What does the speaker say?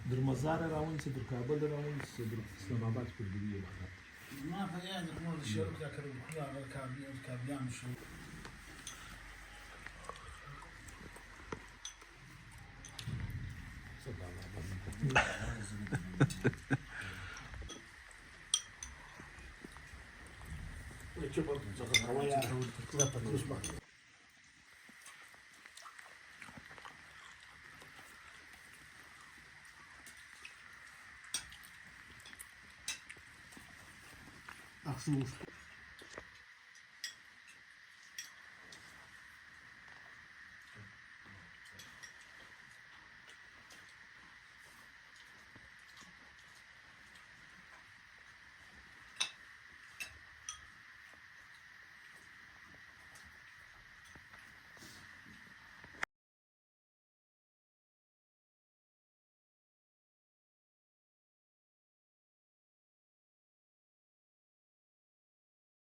در مزار روان چې در کابل روان چې در اسلام آباد پر دی عبادت ما په یاد مو شروع کړو خو کابیان شو Ce pot să fac? Oaia, la patru spate. Ach, so.